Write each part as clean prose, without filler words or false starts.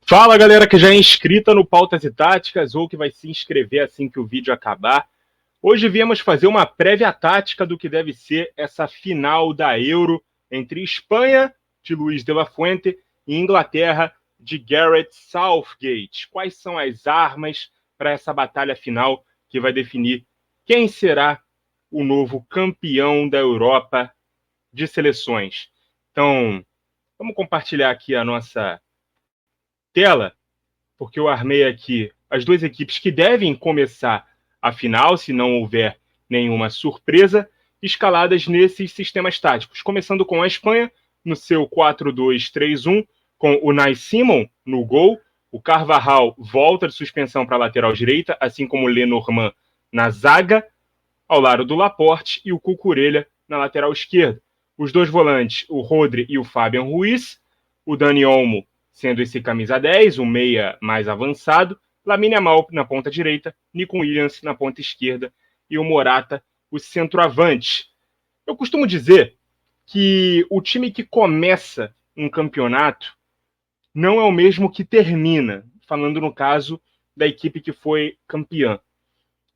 Fala, galera que já é inscrita no Pautas e Táticas ou que vai se inscrever assim que o vídeo acabar. Hoje viemos fazer uma prévia tática do que deve ser essa final da Euro entre Espanha, de Luís de la Fuente, e Inglaterra, de Gareth Southgate. Quais são as armas para essa batalha final que vai definir quem será o novo campeão da Europa de seleções? Então, vamos compartilhar aqui a nossa tela, porque eu armei aqui as duas equipes que devem começar a final, se não houver nenhuma surpresa, escaladas nesses sistemas táticos. Começando com a Espanha, no seu 4-2-3-1, com o Unai Simon no gol, o Carvajal volta de suspensão para a lateral direita, assim como o Lenormand na zaga, ao lado do Laporte, e o Cucurella na lateral esquerda. Os dois volantes, o Rodri e o Fabian Ruiz, o Dani Olmo sendo esse camisa 10, o meia mais avançado, Lamine Yamal na ponta direita, Nico Williams na ponta esquerda e o Morata, o centroavante. Eu costumo dizer que o time que começa um campeonato não é o mesmo que termina, falando no caso da equipe que foi campeã.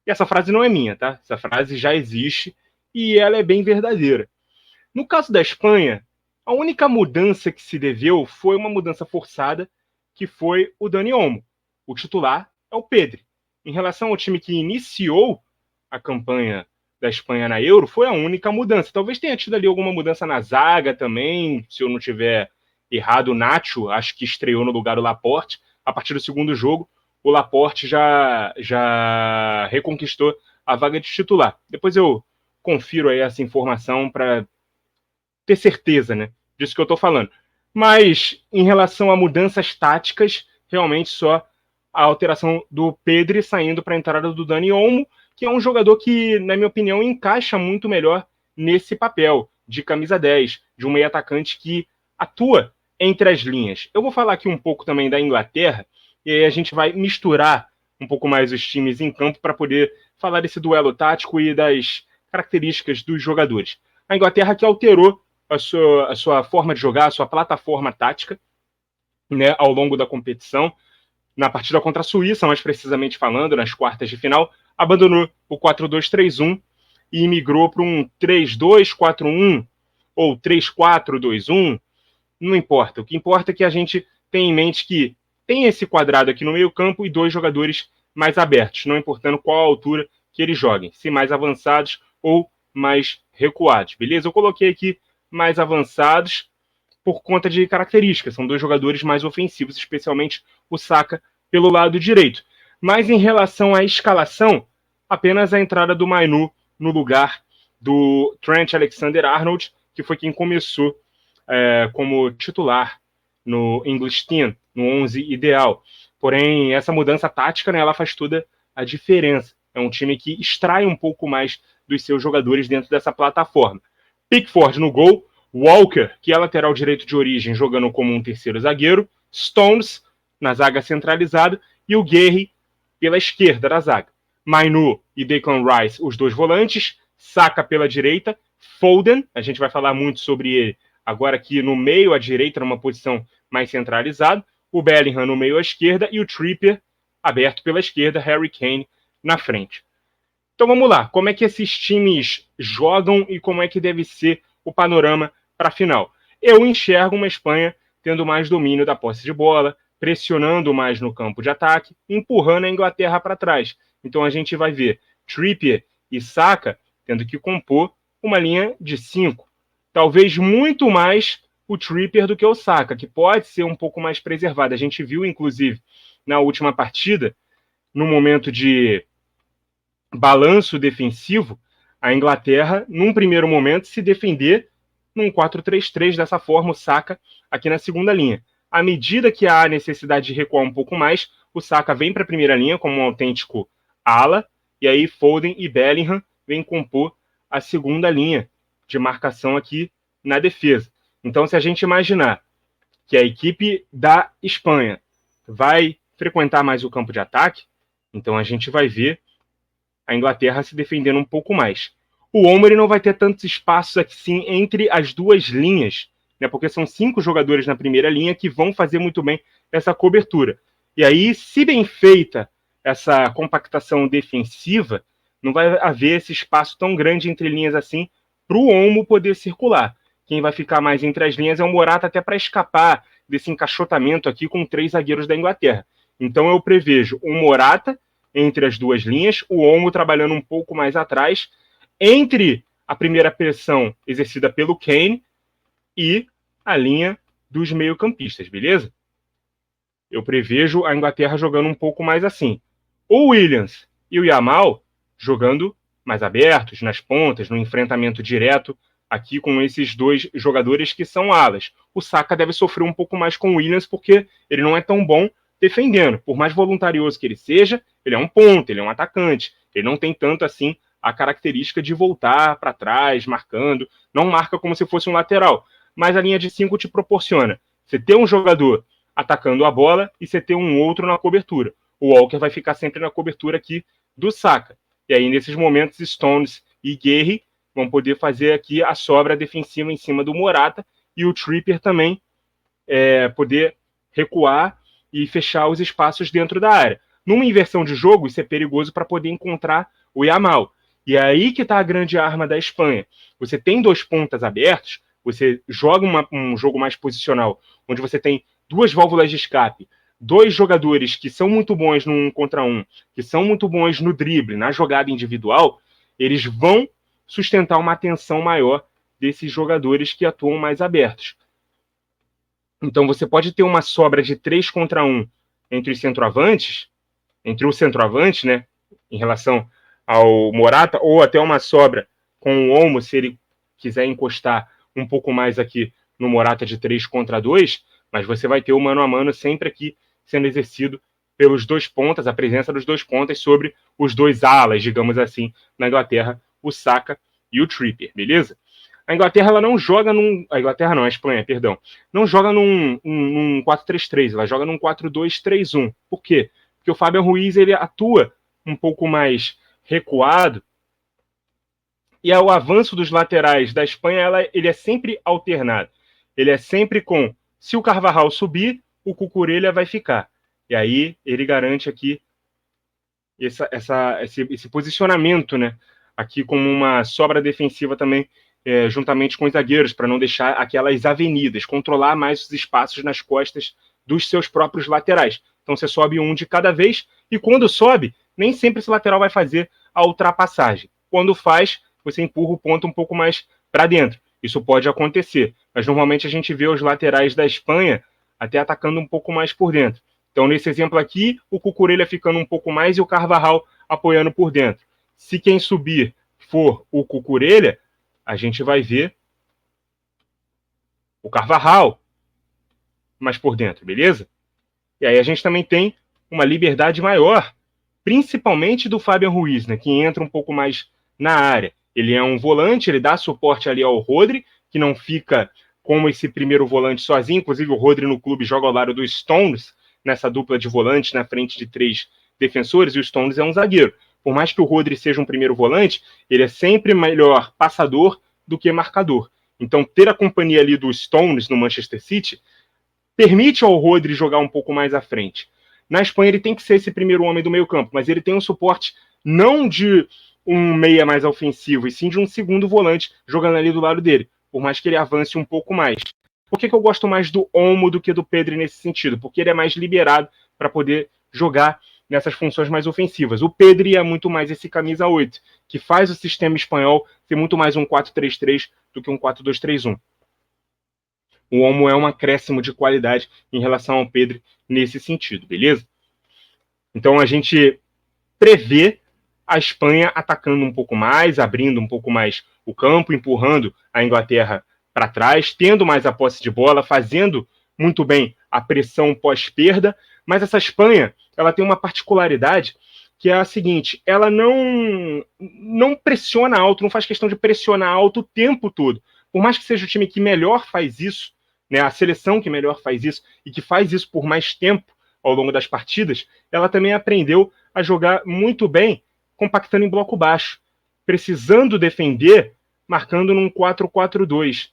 E essa frase não é minha, tá? Essa frase já existe e ela é bem verdadeira. No caso da Espanha, a única mudança que se deveu foi uma mudança forçada, que foi o Dani Olmo. O titular é o Pedri. Em relação ao time que iniciou a campanha da Espanha na Euro, foi a única mudança. Talvez tenha tido ali alguma mudança na zaga também, se eu não tiver errado, o Nacho, acho que estreou no lugar do Laporte. A partir do segundo jogo, o Laporte já reconquistou a vaga de titular. Depois eu confiro aí essa informação para ter certeza, né, disso que eu estou falando. Mas, em relação a mudanças táticas, realmente só a alteração do Pedri saindo para a entrada do Dani Olmo, que é um jogador que, na minha opinião, encaixa muito melhor nesse papel de camisa 10, de um meio atacante que atua entre as linhas. Eu vou falar aqui um pouco também da Inglaterra, e aí a gente vai misturar um pouco mais os times em campo para poder falar desse duelo tático e das características dos jogadores. A Inglaterra que alterou a sua forma de jogar, a sua plataforma tática, né, ao longo da competição. Na partida contra a Suíça, mais precisamente falando, nas quartas de final, abandonou o 4-2-3-1 e migrou para um 3-2-4-1 ou 3-4-2-1, não importa. O que importa é que a gente tem em mente que tem esse quadrado aqui no meio campo e dois jogadores mais abertos, não importando qual a altura que eles joguem, se mais avançados ou mais recuados, beleza? Eu coloquei aqui mais avançados por conta de características. São dois jogadores mais ofensivos, especialmente o Saka pelo lado direito. Mas em relação à escalação, apenas a entrada do Mainu no lugar do Trent Alexander-Arnold, que foi quem começou como titular no English Team, no 11 ideal. Porém, essa mudança tática, né, ela faz toda a diferença. É um time que extrai um pouco mais dos seus jogadores dentro dessa plataforma. Pickford no gol, Walker, que é lateral direito de origem, jogando como um terceiro zagueiro, Stones na zaga centralizada e o Guerri pela esquerda da zaga. Mainu e Declan Rice, os dois volantes, Saka pela direita, Foden, a gente vai falar muito sobre ele agora aqui no meio à direita, numa posição mais centralizada, o Bellingham no meio à esquerda e o Trippier aberto pela esquerda, Harry Kane na frente. Então vamos lá, como é que esses times jogam e como é que deve ser o panorama para a final? Eu enxergo uma Espanha tendo mais domínio da posse de bola, pressionando mais no campo de ataque, empurrando a Inglaterra para trás. Então a gente vai ver Trippier e Saka tendo que compor uma linha de 5. Talvez muito mais o Trippier do que o Saka, que pode ser um pouco mais preservado. A gente viu, inclusive, na última partida, no momento de balanço defensivo, a Inglaterra, num primeiro momento, se defender num 4-3-3, dessa forma, o Saka aqui na segunda linha. À medida que há necessidade de recuar um pouco mais, o Saka vem para a primeira linha como um autêntico ala, e aí Foden e Bellingham vêm compor a segunda linha de marcação aqui na defesa. Então, se a gente imaginar que a equipe da Espanha vai frequentar mais o campo de ataque, então a gente vai ver a Inglaterra se defendendo um pouco mais. O Olmo não vai ter tantos espaços assim entre as duas linhas, né? Porque são 5 jogadores na primeira linha que vão fazer muito bem essa cobertura. E aí, se bem feita essa compactação defensiva, não vai haver esse espaço tão grande entre linhas assim para o Olmo poder circular. Quem vai ficar mais entre as linhas é o Morata, até para escapar desse encaixotamento aqui com 3 zagueiros da Inglaterra. Então eu prevejo um Morata entre as 2 linhas, o Olmo trabalhando um pouco mais atrás, entre a primeira pressão exercida pelo Kane e a linha dos meio-campistas, beleza? Eu prevejo a Inglaterra jogando um pouco mais assim. O Williams e o Yamal jogando mais abertos, nas pontas, no enfrentamento direto, aqui com esses 2 jogadores que são alas. O Saka deve sofrer um pouco mais com o Williams, porque ele não é tão bom defendendo. Por mais voluntarioso que ele seja, ele é um ponta, ele é um atacante. Ele não tem tanto assim a característica de voltar para trás, marcando. Não marca como se fosse um lateral. Mas a linha de 5 te proporciona você ter um jogador atacando a bola e você ter um outro na cobertura. O Walker vai ficar sempre na cobertura aqui do Saka. E aí, nesses momentos, Stones e Guerri vão poder fazer aqui a sobra defensiva em cima do Morata e o Trippier também poder recuar e fechar os espaços dentro da área. Numa inversão de jogo, isso é perigoso para poder encontrar o Yamal. E é aí que está a grande arma da Espanha. Você tem 2 pontas abertos, você joga um jogo mais posicional, onde você tem 2 válvulas de escape, 2 jogadores que são muito bons no 1 contra 1, que são muito bons no drible, na jogada individual, eles vão sustentar uma atenção maior desses jogadores que atuam mais abertos. Então você pode ter uma sobra de 3 contra 1 entre os centroavantes, entre o centroavante, né, em relação ao Morata, ou até uma sobra com o Olmo, se ele quiser encostar um pouco mais aqui no Morata de 3 contra 2, mas você vai ter o mano a mano sempre aqui sendo exercido pelos 2 pontas, a presença dos 2 pontas sobre os 2 alas, digamos assim, na Inglaterra, o Saka e o Trippier, beleza? A Inglaterra ela não joga num... A Inglaterra não, a Espanha, perdão. Não joga num 4-3-3, ela joga num 4-2-3-1. Por quê? Porque o Fabian Ruiz ele atua um pouco mais recuado e o avanço dos laterais da Espanha ele é sempre alternado. Ele é sempre com, se o Carvajal subir, o Cucurella vai ficar. E aí ele garante aqui esse posicionamento, né? Aqui como uma sobra defensiva também, juntamente com os zagueiros, para não deixar aquelas avenidas, controlar mais os espaços nas costas dos seus próprios laterais. Então você sobe um de cada vez, e quando sobe, nem sempre esse lateral vai fazer a ultrapassagem. Quando faz, você empurra o ponto um pouco mais para dentro. Isso pode acontecer, mas normalmente a gente vê os laterais da Espanha até atacando um pouco mais por dentro. Então, nesse exemplo aqui, o Cucurella ficando um pouco mais e o Carvajal apoiando por dentro. Se quem subir for o Cucurella, a gente vai ver o Carvajal mais por dentro, beleza? E aí a gente também tem uma liberdade maior, principalmente do Fabian Ruiz, né, que entra um pouco mais na área. Ele é um volante, ele dá suporte ali ao Rodri, que não fica como esse primeiro volante sozinho. Inclusive o Rodri no clube joga ao lado do Stones, nessa dupla de volantes na frente de 3 defensores, e o Stones é um zagueiro. Por mais que o Rodri seja um primeiro volante, ele é sempre melhor passador do que marcador. Então ter a companhia ali do Stones no Manchester City permite ao Rodri jogar um pouco mais à frente. Na Espanha ele tem que ser esse primeiro homem do meio campo, mas ele tem um suporte não de um meia mais ofensivo, e sim de um segundo volante jogando ali do lado dele, por mais que ele avance um pouco mais. Por que eu gosto mais do Olmo do que do Pedri nesse sentido? Porque ele é mais liberado para poder jogar nessas funções mais ofensivas. O Pedri é muito mais esse camisa 8, que faz o sistema espanhol ser muito mais um 4-3-3 do que um 4-2-3-1. O Olmo é um acréscimo de qualidade em relação ao Pedri nesse sentido, beleza? Então a gente prevê a Espanha atacando um pouco mais, abrindo um pouco mais o campo, empurrando a Inglaterra para trás, tendo mais a posse de bola, fazendo muito bem a pressão pós-perda, mas essa Espanha ela tem uma particularidade que é a seguinte: ela não pressiona alto, não faz questão de pressionar alto o tempo todo. Por mais que seja o time que melhor faz isso, né, a seleção que melhor faz isso e que faz isso por mais tempo ao longo das partidas, ela também aprendeu a jogar muito bem compactando em bloco baixo, precisando defender, marcando num 4-4-2.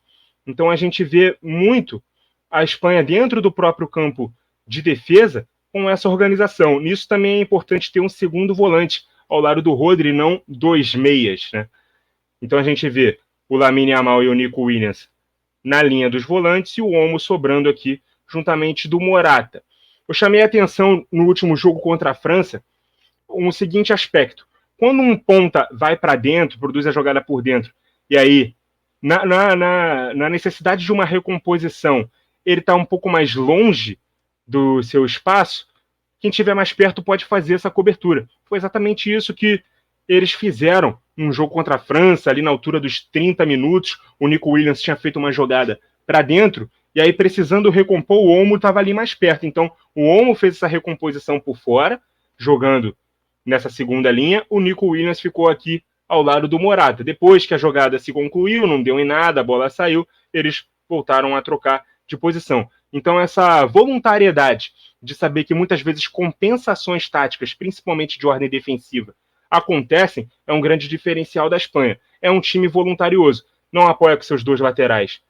Então a gente vê muito a Espanha dentro do próprio campo de defesa com essa organização. Nisso também é importante ter um segundo volante ao lado do Rodri, não dois meias, né? Então a gente vê o Lamine Yamal e o Nico Williams na linha dos volantes e o Olmo sobrando aqui juntamente do Morata. Eu chamei a atenção no último jogo contra a França um seguinte aspecto. Quando um ponta vai para dentro, produz a jogada por dentro, e aí, na necessidade de uma recomposição, ele está um pouco mais longe do seu espaço, quem estiver mais perto pode fazer essa cobertura. Foi exatamente isso que eles fizeram num jogo contra a França, ali na altura dos 30 minutos. O Nico Williams tinha feito uma jogada para dentro, e aí, precisando recompor, o Olmo estava ali mais perto. Então, o Olmo fez essa recomposição por fora, jogando nessa segunda linha. O Nico Williams ficou aqui ao lado do Morata. Depois que a jogada se concluiu, não deu em nada, a bola saiu, eles voltaram a trocar de posição. Então, essa voluntariedade de saber que muitas vezes compensações táticas, principalmente de ordem defensiva, acontecem, é um grande diferencial da Espanha. É um time voluntarioso, não apoia com seus dois laterais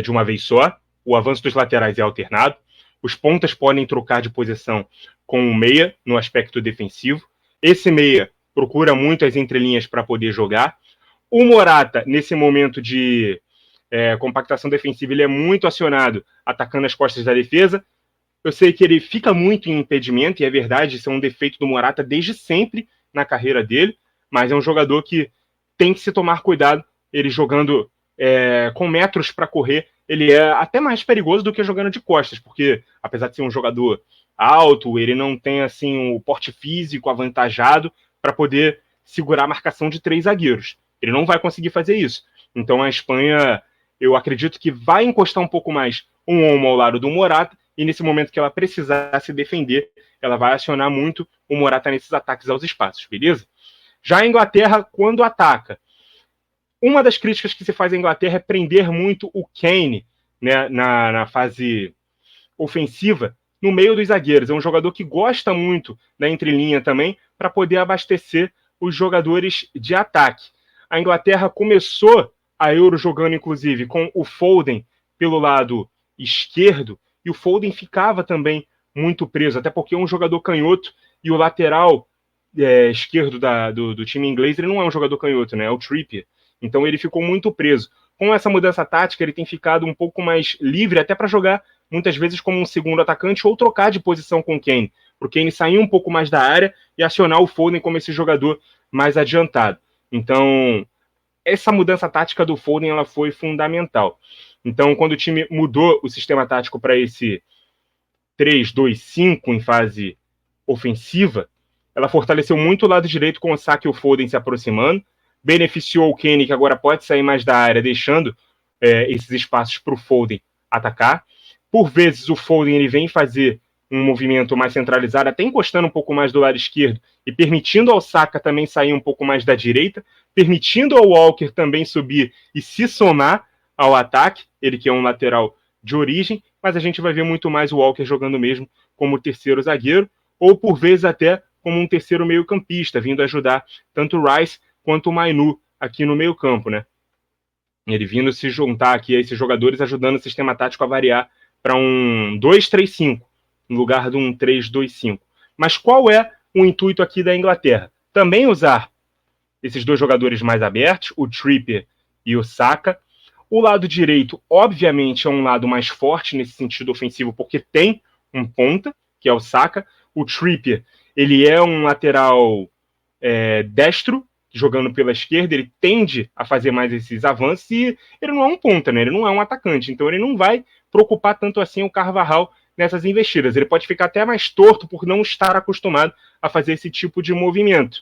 de uma vez só, o avanço dos laterais é alternado, os pontas podem trocar de posição com o meia no aspecto defensivo, esse meia procura muito as entrelinhas para poder jogar, o Morata, nesse momento de compactação defensiva, ele é muito acionado atacando as costas da defesa. Eu sei que ele fica muito em impedimento, e é verdade, isso é um defeito do Morata desde sempre na carreira dele, mas é um jogador que tem que se tomar cuidado. Ele jogando com metros para correr, ele é até mais perigoso do que jogando de costas, porque apesar de ser um jogador alto, ele não tem assim o porte físico avantajado para poder segurar a marcação de 3 zagueiros. Ele não vai conseguir fazer isso. Então a Espanha, eu acredito que vai encostar um pouco mais um Olmo ao lado do Morata, e nesse momento que ela precisar se defender, ela vai acionar muito o Morata nesses ataques aos espaços, beleza? Já a Inglaterra, quando ataca, uma das críticas que se faz à Inglaterra é prender muito o Kane, né, na fase ofensiva, no meio dos zagueiros. É um jogador que gosta muito da entrelinha também, para poder abastecer os jogadores de ataque. A Inglaterra começou a Euro jogando, inclusive, com o Foden pelo lado esquerdo, e o Foden ficava também muito preso, até porque é um jogador canhoto, e o lateral esquerdo do time inglês, ele não é um jogador canhoto, né? É o Trippier. Então ele ficou muito preso. Com essa mudança tática, ele tem ficado um pouco mais livre, até para jogar muitas vezes como um segundo atacante ou trocar de posição com o Kane, para o Kane sair um pouco mais da área e acionar o Foden como esse jogador mais adiantado. Então, essa mudança tática do Foden ela foi fundamental. Então, quando o time mudou o sistema tático para esse 3-2-5 em fase ofensiva, ela fortaleceu muito o lado direito com o Saka e o Foden se aproximando, beneficiou o Kane, que agora pode sair mais da área, deixando esses espaços para o Foden atacar. Por vezes o Foden ele vem fazer um movimento mais centralizado, até encostando um pouco mais do lado esquerdo e permitindo ao Saka também sair um pouco mais da direita, permitindo ao Walker também subir e se somar ao ataque, ele que é um lateral de origem, mas a gente vai ver muito mais o Walker jogando mesmo como terceiro zagueiro, ou por vezes até como um terceiro meio-campista, vindo ajudar tanto o Rice quanto o Mainu aqui no meio-campo, né? Ele vindo se juntar aqui a esses jogadores, ajudando o sistema tático a variar para um 2-3-5, no lugar de um 3-2-5. Mas qual é o intuito aqui da Inglaterra? Também usar esses dois jogadores mais abertos, o Trippier e o Saka. O lado direito, obviamente, é um lado mais forte nesse sentido ofensivo, porque tem um ponta, que é o Saka. O Trippier, ele é um lateral destro, jogando pela esquerda, ele tende a fazer mais esses avanços, e ele não é um ponta, né? Ele não é um atacante, então ele não vai preocupar tanto assim o Carvajal nessas investidas. Ele pode ficar até mais torto por não estar acostumado a fazer esse tipo de movimento.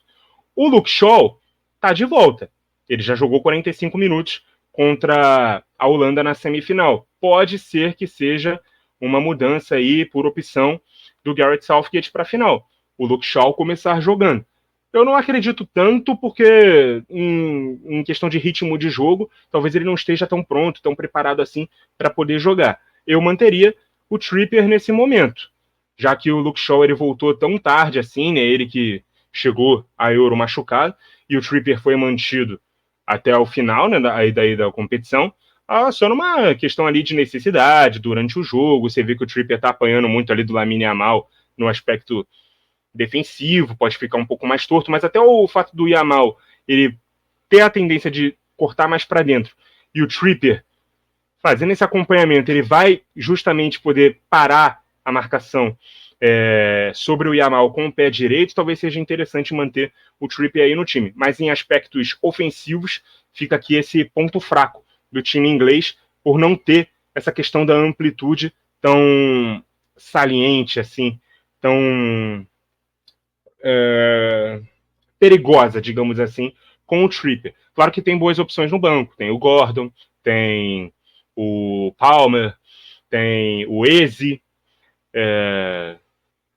O Luke Shaw está de volta. Ele já jogou 45 minutos contra a Holanda na semifinal. Pode ser que seja uma mudança aí por opção do Gareth Southgate para a final. O Luke Shaw começar jogando. Eu não acredito tanto, porque em questão de ritmo de jogo, talvez ele não esteja tão pronto, tão preparado assim para poder jogar. Eu manteria o Trippier nesse momento, já que o Luke Shaw ele voltou tão tarde assim, né? Ele que chegou a Euro machucado, e o Trippier foi mantido até o final, né, da competição. só numa questão ali de necessidade durante o jogo. Você vê que o Trippier tá apanhando muito ali do Lamine Yamal no aspecto defensivo, pode ficar um pouco mais torto, mas até o fato do Yamal ele ter a tendência de cortar mais para dentro e o Trippier fazendo esse acompanhamento, ele vai justamente poder parar a marcação sobre o Yamal com o pé direito, talvez seja interessante manter o Trippier aí no time. Mas em aspectos ofensivos, fica aqui esse ponto fraco do time inglês por não ter essa questão da amplitude tão saliente, assim, tão perigosa, digamos assim, com o Trippier. Claro que tem boas opções no banco, tem o Gordon, tem o Palmer, tem o Eze,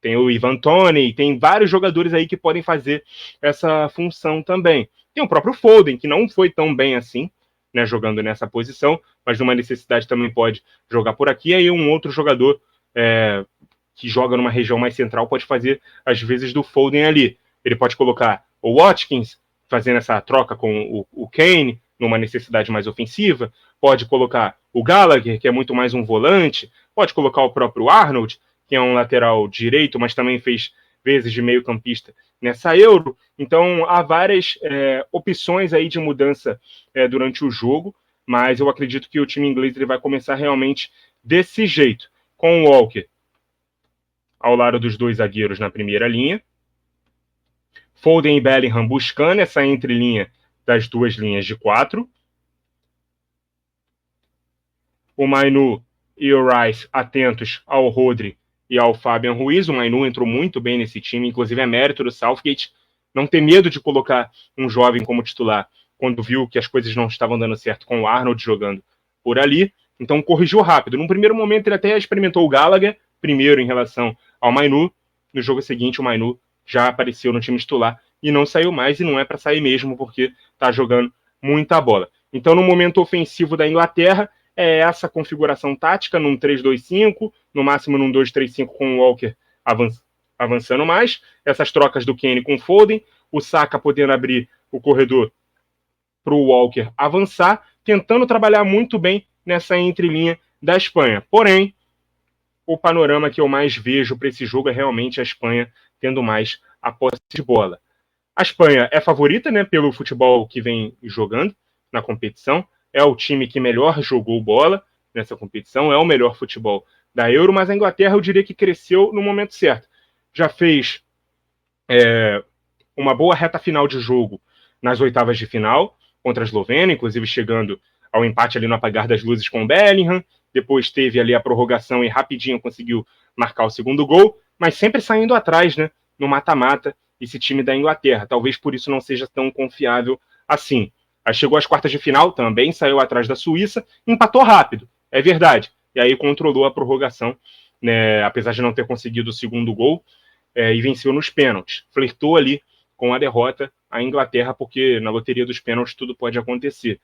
tem o Ivan Toney, tem vários jogadores aí que podem fazer essa função também. Tem o próprio Foden, que não foi tão bem assim, né, jogando nessa posição, mas numa necessidade também pode jogar por aqui. Aí um outro jogador que joga numa região mais central pode fazer, às vezes, do Foden ali. Ele pode colocar o Watkins, fazendo essa troca com o Kane, numa necessidade mais ofensiva, pode colocar o Gallagher, que é muito mais um volante, pode colocar o próprio Arnold, que é um lateral direito, mas também fez vezes de meio campista nessa Euro. Então há várias opções aí de mudança durante o jogo, mas eu acredito que o time inglês ele vai começar realmente desse jeito, com o Walker ao lado dos dois zagueiros na primeira linha, Foden e Bellingham buscando essa entrelinha das duas linhas de 4, o Mainu e o Rice atentos ao Rodri e ao Fabian Ruiz. O Mainu entrou muito bem nesse time, inclusive é mérito do Southgate não ter medo de colocar um jovem como titular quando viu que as coisas não estavam dando certo com o Arnold jogando por ali. Então corrigiu rápido. Num primeiro momento ele até experimentou o Gallagher, primeiro em relação ao Mainu. No jogo seguinte o Mainu já apareceu no time titular e não saiu mais, e não é para sair mesmo, porque está jogando muita bola. Então no momento ofensivo da Inglaterra, é essa configuração tática, num 3-2-5, no máximo num 2-3-5 com o Walker avançando mais, essas trocas do Kane com o Foden, o Saka podendo abrir o corredor para o Walker avançar, tentando trabalhar muito bem nessa entrelinha da Espanha. Porém, o panorama que eu mais vejo para esse jogo é realmente a Espanha tendo mais a posse de bola. A Espanha é favorita, né, pelo futebol que vem jogando na competição, é o time que melhor jogou bola nessa competição, é o melhor futebol da Euro, mas a Inglaterra eu diria que cresceu no momento certo. Já fez uma boa reta final de jogo nas oitavas de final contra a Eslovênia, inclusive chegando ao empate ali no apagar das luzes com o Bellingham, depois teve ali a prorrogação e rapidinho conseguiu marcar o segundo gol, mas sempre saindo atrás, né, no mata-mata, esse time da Inglaterra. Talvez por isso não seja tão confiável assim. Aí chegou às quartas de final, também saiu atrás da Suíça, empatou rápido, é verdade. E aí controlou a prorrogação, né, apesar de não ter conseguido o segundo gol, e venceu nos pênaltis. Flertou ali com a derrota a Inglaterra, porque na loteria dos pênaltis tudo pode acontecer.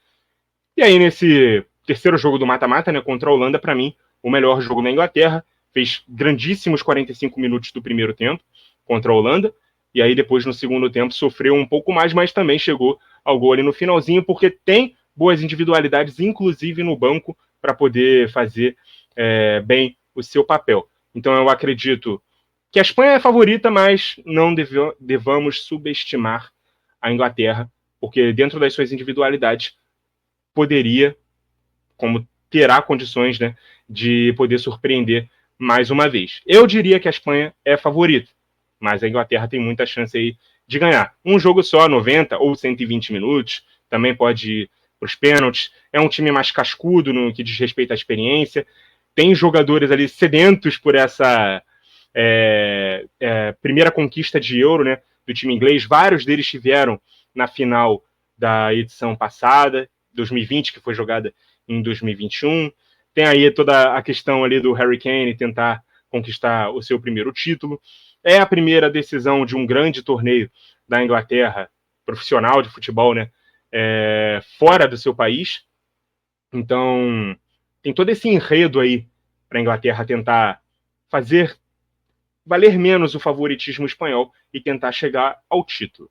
E aí nesse terceiro jogo do mata-mata, né, contra a Holanda, para mim, o melhor jogo na Inglaterra, fez grandíssimos 45 minutos do primeiro tempo contra a Holanda, e aí depois no segundo tempo sofreu um pouco mais, mas também chegou ao gol ali no finalzinho, porque tem boas individualidades, inclusive no banco, para poder fazer bem o seu papel. Então eu acredito que a Espanha é a favorita, mas não devamos subestimar a Inglaterra, porque dentro das suas individualidades poderia, como terá condições, né, de poder surpreender mais uma vez. Eu diria que a Espanha é favorita, mas a Inglaterra tem muita chance aí de ganhar. Um jogo só, 90 ou 120 minutos, também pode ir para os pênaltis. É um time mais cascudo no que diz respeito à experiência. Tem jogadores ali sedentos por essa primeira conquista de Euro, né, do time inglês. Vários deles estiveram na final da edição passada, 2020, que foi jogada em 2021. Tem aí toda a questão ali do Harry Kane tentar conquistar o seu primeiro título. É a primeira decisão de um grande torneio da Inglaterra, profissional de futebol, né, fora do seu país. Então, tem todo esse enredo aí para a Inglaterra tentar fazer valer menos o favoritismo espanhol e tentar chegar ao título.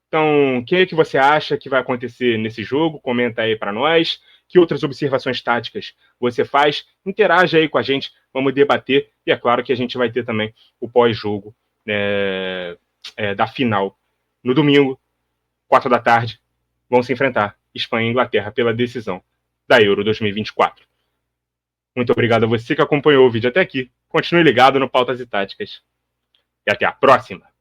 Então, o que você acha que vai acontecer nesse jogo? Comenta aí para nós. Que outras observações táticas você faz? Interaja aí com a gente, vamos debater. E é claro que a gente vai ter também o pós-jogo da final. No domingo, 4 da tarde, vão se enfrentar Espanha e Inglaterra pela decisão da Euro 2024. Muito obrigado a você que acompanhou o vídeo até aqui. Continue ligado no Pautas e Táticas. E até a próxima!